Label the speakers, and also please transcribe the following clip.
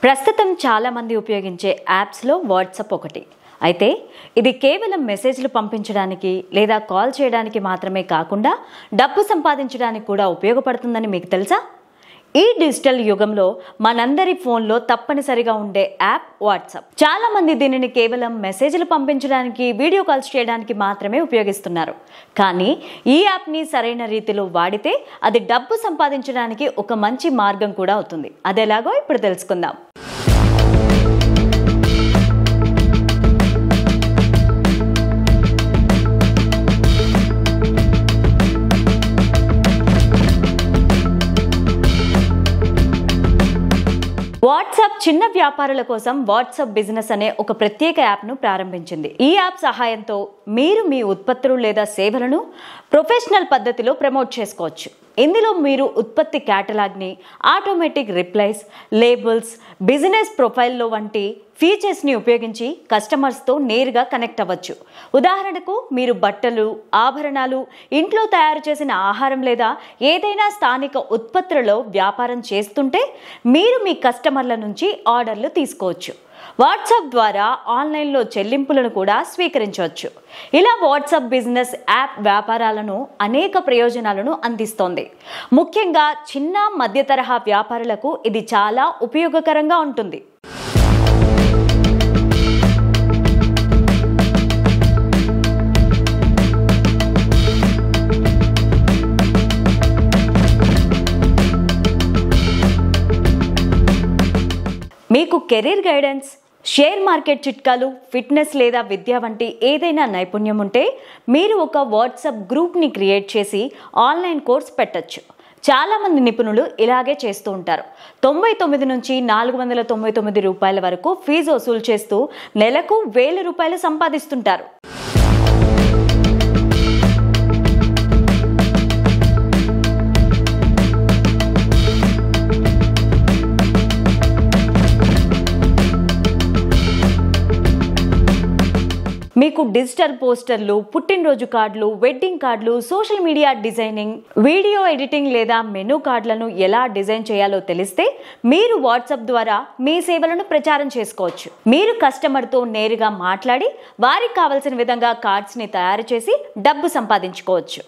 Speaker 1: ప్రస్తుతం చాలా మంది ఉపయోగించే యాప్స్లో వాట్సాప్ ఒకటి. అయితే ఇది కేవలం మెసేజ్లు పంపించడానికి లేదా కాల్ చేయడానికి మాత్రమే కాకుండా డబ్బు సంపాదించడానికి కూడా ఉపయోగపడుతుందని మీకు తెలుసా? ఈ డిజిటల్ యుగంలో మనందరి ఫోన్లో తప్పనిసరిగా ఉండే యాప్ వాట్సాప్. చాలా మంది దీనిని కేవలం మెసేజ్లు పంపించడానికి, వీడియో కాల్స్ చేయడానికి మాత్రమే ఉపయోగిస్తున్నారు. కానీ ఈ యాప్ని సరైన రీతిలో వాడితే అది డబ్బు సంపాదించడానికి ఒక మంచి మార్గం కూడా అవుతుంది. అదెలాగో ఇప్పుడు తెలుసుకుందాం. వాట్సాప్ చిన్న వ్యాపారుల కోసం వాట్సాప్ బిజినెస్ అనే ఒక ప్రత్యేక యాప్ను ప్రారంభించింది. ఈ యాప్ సహాయంతో మీరు మీ ఉత్పత్తులు లేదా సేవలను ప్రొఫెషనల్ పద్ధతిలో ప్రమోట్ చేసుకోవచ్చు. ఇందులో మీరు ఉత్పత్తి క్యాటలాగ్ని, ఆటోమేటిక్ రిప్లైస్, లేబుల్స్, బిజినెస్ ప్రొఫైల్లో వంటి ఫీచర్స్ని ఉపయోగించి కస్టమర్స్తో నేరుగా కనెక్ట్ అవ్వచ్చు. ఉదాహరణకు మీరు బట్టలు, ఆభరణాలు, ఇంట్లో తయారు చేసిన ఆహారం లేదా ఏదైనా స్థానిక ఉత్పత్తులలో వ్యాపారం చేస్తుంటే మీరు మీ కస్టమర్ల నుంచి ఆర్డర్లు తీసుకోవచ్చు. వాట్సాప్ ద్వారా ఆన్లైన్లో చెల్లింపులను కూడా స్వీకరించవచ్చు. ఇలా వాట్సాప్ బిజినెస్ యాప్ వ్యాపారాలను అనేక ప్రయోజనాలను అందిస్తోంది. ముఖ్యంగా చిన్న మధ్య తరహా వ్యాపారులకు ఇది చాలా ఉపయోగకరంగా ఉంటుంది. మీకు కెరీర్ గైడెన్స్, షేర్ మార్కెట్ చిట్కాలు, ఫిట్నెస్ లేదా విద్య వంటి ఏదైనా నైపుణ్యం ఉంటే మీరు ఒక వాట్సాప్ గ్రూప్ని క్రియేట్ చేసి ఆన్లైన్ కోర్స్ పెట్టచ్చు. చాలామంది నిపుణులు ఇలాగే చేస్తూ ఉంటారు. 99 నుంచి 499 రూపాయల వరకు ఫీజు వసూలు చేస్తూ నెలకు 1000 రూపాయలు సంపాదిస్తుంటారు. మీకు డిజిటల్ పోస్టర్లు, పుట్టినరోజు కార్డులు, వెడ్డింగ్ కార్డులు, social media designing, video editing లేదా మెనూ కార్డులను ఎలా డిజైన్ చేయాలో తెలిస్తే మీరు వాట్సాప్ ద్వారా మీ సేవలను ప్రచారం చేసుకోవచ్చు. మీరు కస్టమర్తో నేరుగా మాట్లాడి వారికి కావలసిన విధంగా కార్డ్స్ని తయారు చేసి డబ్బు సంపాదించుకోవచ్చు.